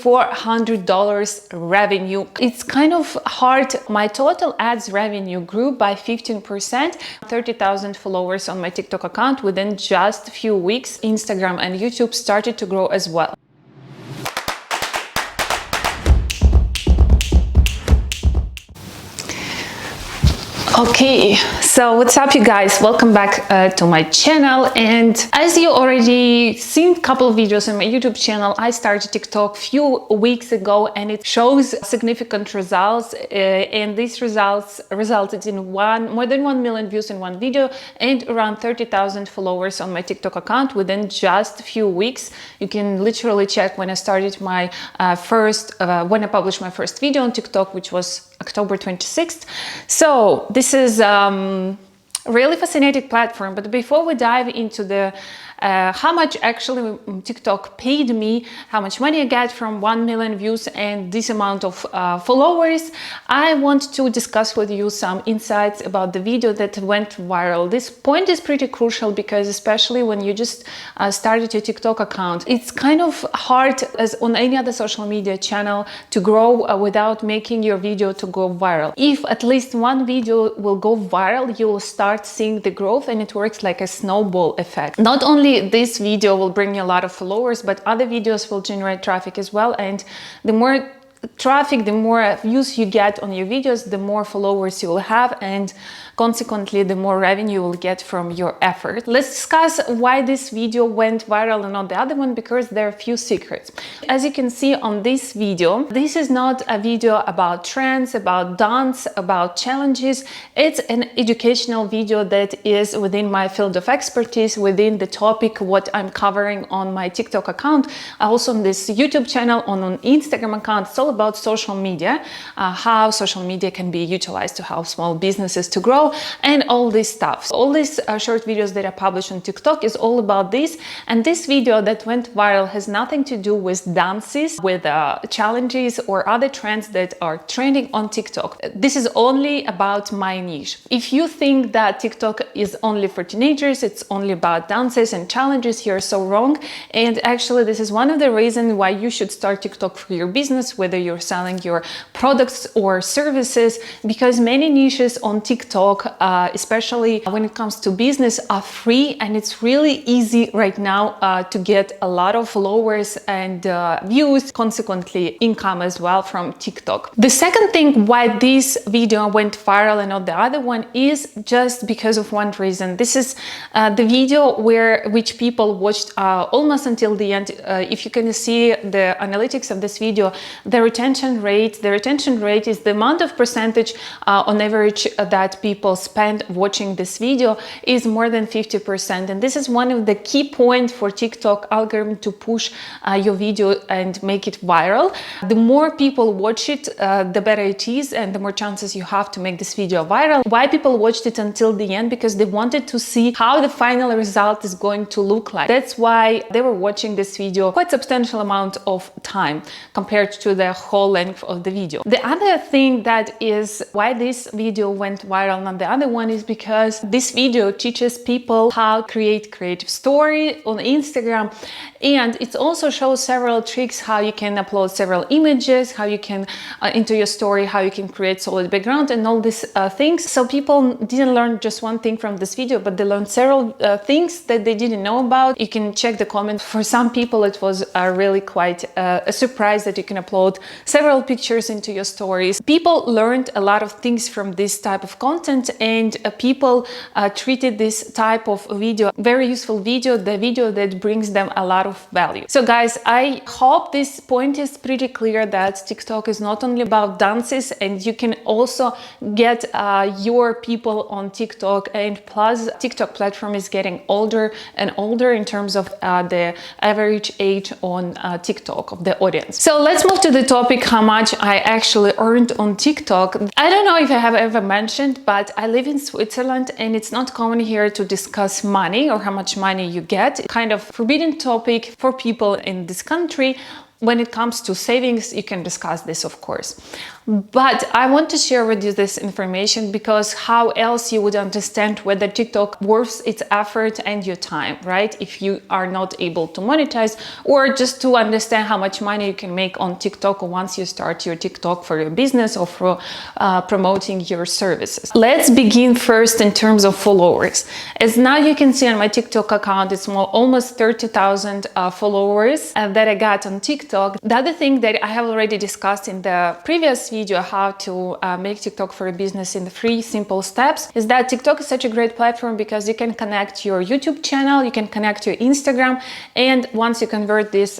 $400 revenue. It's kind of hard. My total ads revenue grew by 15%, 30,000 followers on my TikTok account within just a few weeks. Instagram and YouTube started to grow as well. Okay, so what's up you guys, welcome back to my channel. And as you already seen a couple of videos on my YouTube channel, I started TikTok a few weeks ago and it shows significant results, and these results resulted in more than 1 million views in one video and around 30,000 followers on my TikTok account within just a few weeks. You can literally check when I started my when I published my first video on TikTok, which was October 26th. So this is really fascinating platform. But before we dive into the how much actually TikTok paid me, how much money I get from 1 million views and this amount of followers, I want to discuss with you some insights about the video that went viral. This point is pretty crucial because especially when you just started your TikTok account, it's kind of hard as on any other social media channel to grow without making your video to go viral. If at least one video will go viral, you will start seeing the growth, and it works like a snowball effect. Not only this video will bring you a lot of followers, but other videos will generate traffic as well. And the more traffic, the more views you get on your videos, the more followers you will have, and consequently the more revenue you will get from your effort. Let's discuss why this video went viral and not the other one, because there are a few secrets. As you can see on this video, this is not a video about trends, about dance, about challenges. It's an educational video that is within my field of expertise, within the topic what I'm covering on my TikTok account, also on this YouTube channel, on an Instagram account. It's all about social media, how social media can be utilized to help small businesses to grow, and all this stuff. All these short videos that I publish on TikTok is all about this. And this video that went viral has nothing to do with dances, with challenges or other trends that are trending on TikTok. This is only about my niche. If you think that TikTok is only for teenagers, it's only about dances and challenges, you're so wrong. And actually this is one of the reasons why you should start TikTok for your business, whether you're selling your products or services, because many niches on TikTok, especially when it comes to business, are free, and it's really easy right now to get a lot of followers and views, consequently income as well from TikTok. The second thing why this video went viral and not the other one is just because of one reason. This is the video which people watched almost until the end. If you can see the analytics of this video, the retention rate is the amount of percentage on average that people spend watching this video is more than 50%. And this is one of the key points for TikTok algorithm to push your video and make it viral. The more people watch it, the better it is, and the more chances you have to make this video viral. Why people watched it until the end? Because they wanted to see how the final result is going to look like. That's why they were watching this video quite substantial amount of time compared to the whole length of the video. The other thing that is why this video went viral, not the other one, is because this video teaches people how to create creative story on Instagram, and it also shows several tricks how you can upload several images, how you can into your story, how you can create solid background and all these things. So people didn't learn just one thing from this video, but they learned several things that they didn't know about. You can check the comments. For some people it was really quite a surprise that you can upload several pictures into your stories. People learned a lot of things from this type of content, and people treated this type of video very useful video, the video that brings them a lot of value. So guys, I hope this point is pretty clear that TikTok is not only about dances, and you can also get your people on TikTok. And plus, TikTok platform is getting older and older in terms of the average age on TikTok of the audience. So let's move to the topic, how much I actually earned on TikTok. I don't know if I have ever mentioned, but I live in Switzerland, and it's not common here to discuss money or how much money you get. Kind of forbidden topic for people in this country. when it comes to savings, you can discuss this, of course. But I want to share with you this information because how else you would understand whether TikTok worth its effort and your time, right? If you are not able to monetize, or just to understand how much money you can make on TikTok once you start your TikTok for your business or for promoting your services. Let's begin first in terms of followers. As now you can see on my TikTok account, it's almost 30,000 followers that I got on TikTok. The other thing that I have already discussed in the previous video, how to make TikTok for a business in 3 simple steps, is that TikTok is such a great platform because you can connect your YouTube channel, you can connect your Instagram, and once you convert this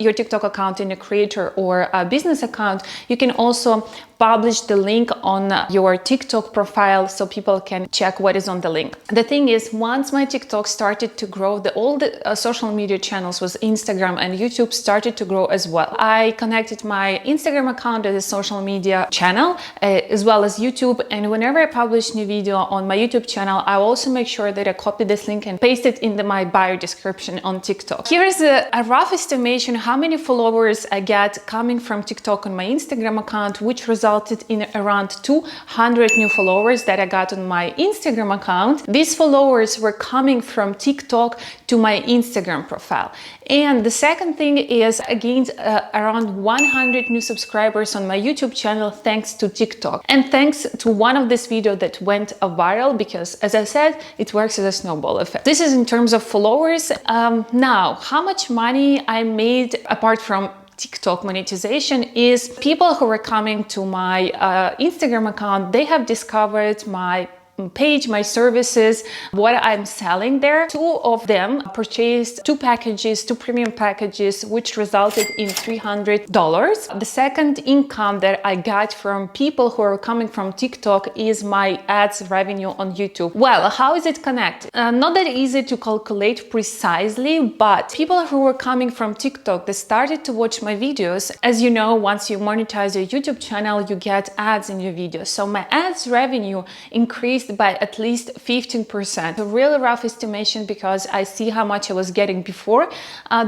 your TikTok account in a creator or a business account, you can also publish the link on your TikTok profile so people can check what is on the link. The thing is, once my TikTok started to grow, all the social media channels was Instagram and YouTube started to grow as well. I connected my Instagram account as a social media channel as well as YouTube, and whenever I publish new video on my YouTube channel, I also make sure that I copy this link and paste it in my bio description on TikTok. Here is a rough estimation how many followers I get coming from TikTok on my Instagram account, which resulted in around 200 new followers that I got on my Instagram account. These followers were coming from TikTok to my Instagram profile. And the second thing is I gained around 100 new subscribers on my YouTube channel thanks to TikTok, and thanks to one of this video that went viral, because as I said, it works as a snowball effect. This is in terms of followers. Now, how much money I made apart from TikTok monetization is people who are coming to my Instagram account, they have discovered my page, my services, what I'm selling there. 2 of them purchased 2 packages, 2 premium packages, which resulted in $300. The second income that I got from people who are coming from TikTok is my ads revenue on YouTube. Well, how is it connected? Not that easy to calculate precisely, but people who were coming from TikTok, they started to watch my videos. As you know, once you monetize your YouTube channel, you get ads in your videos. So my ads revenue increased by at least 15%. A really rough estimation because I see how much I was getting before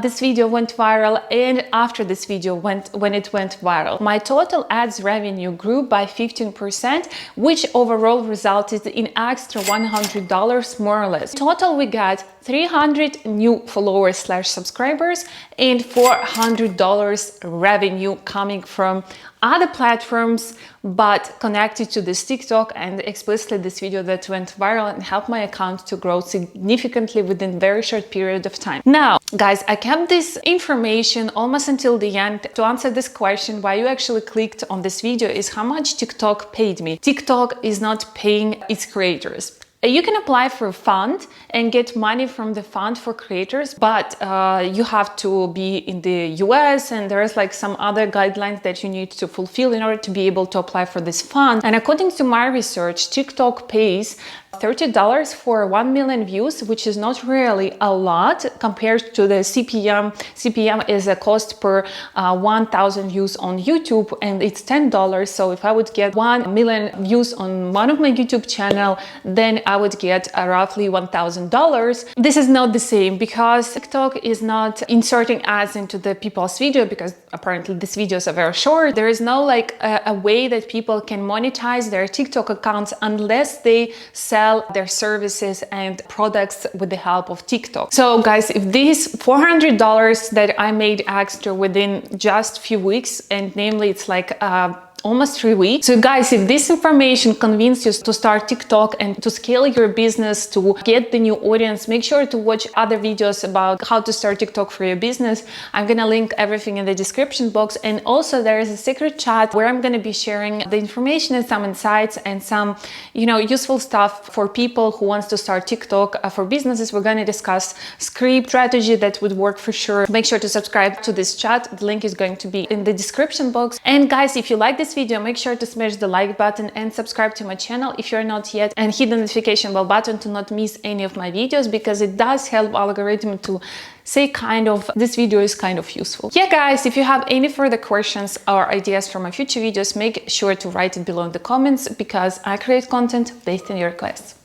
this video went viral and after this video when it went viral. My total ads revenue grew by 15%, which overall resulted in extra $100 more or less. Total, we got 300 new followers / subscribers and $400 revenue coming from other platforms, but connected to this TikTok and explicitly this video that went viral and helped my account to grow significantly within a very short period of time. Now, guys, I kept this information almost until the end to answer this question. Why you actually clicked on this video is how much TikTok paid me. TikTok is not paying its creators. You can apply for a fund and get money from the fund for creators, but you have to be in the US and there's like some other guidelines that you need to fulfill in order to be able to apply for this fund. And according to my research, TikTok pays $30 for 1 million views, which is not really a lot compared to the CPM. CPM is a cost per 1,000 views on YouTube and it's $10. So if I would get 1 million views on one of my YouTube channel, then I would get roughly $1,000. This is not the same because TikTok is not inserting ads into the people's video because apparently these videos are very short. There is no like a way that people can monetize their TikTok accounts unless they sell their services and products with the help of TikTok. So guys, if these $400 that I made extra within just few weeks, and namely it's like almost 3 weeks. So guys, if this information convinced you to start TikTok and to scale your business, to get the new audience, make sure to watch other videos about how to start TikTok for your business. I'm gonna link everything in the description box. And also there is a secret chat where I'm gonna be sharing the information and some insights and some, useful stuff for people who wants to start TikTok for businesses. We're gonna discuss script strategy that would work for sure. Make sure to subscribe to this chat. The link is going to be in the description box. And guys, if you like this video, make sure to smash the like button and subscribe to my channel if you're not yet, and hit the notification bell button to not miss any of my videos, because it does help algorithm to say this video is kind of useful. Yeah guys, if you have any further questions or ideas for my future videos, make sure to write it below in the comments because I create content based on your requests.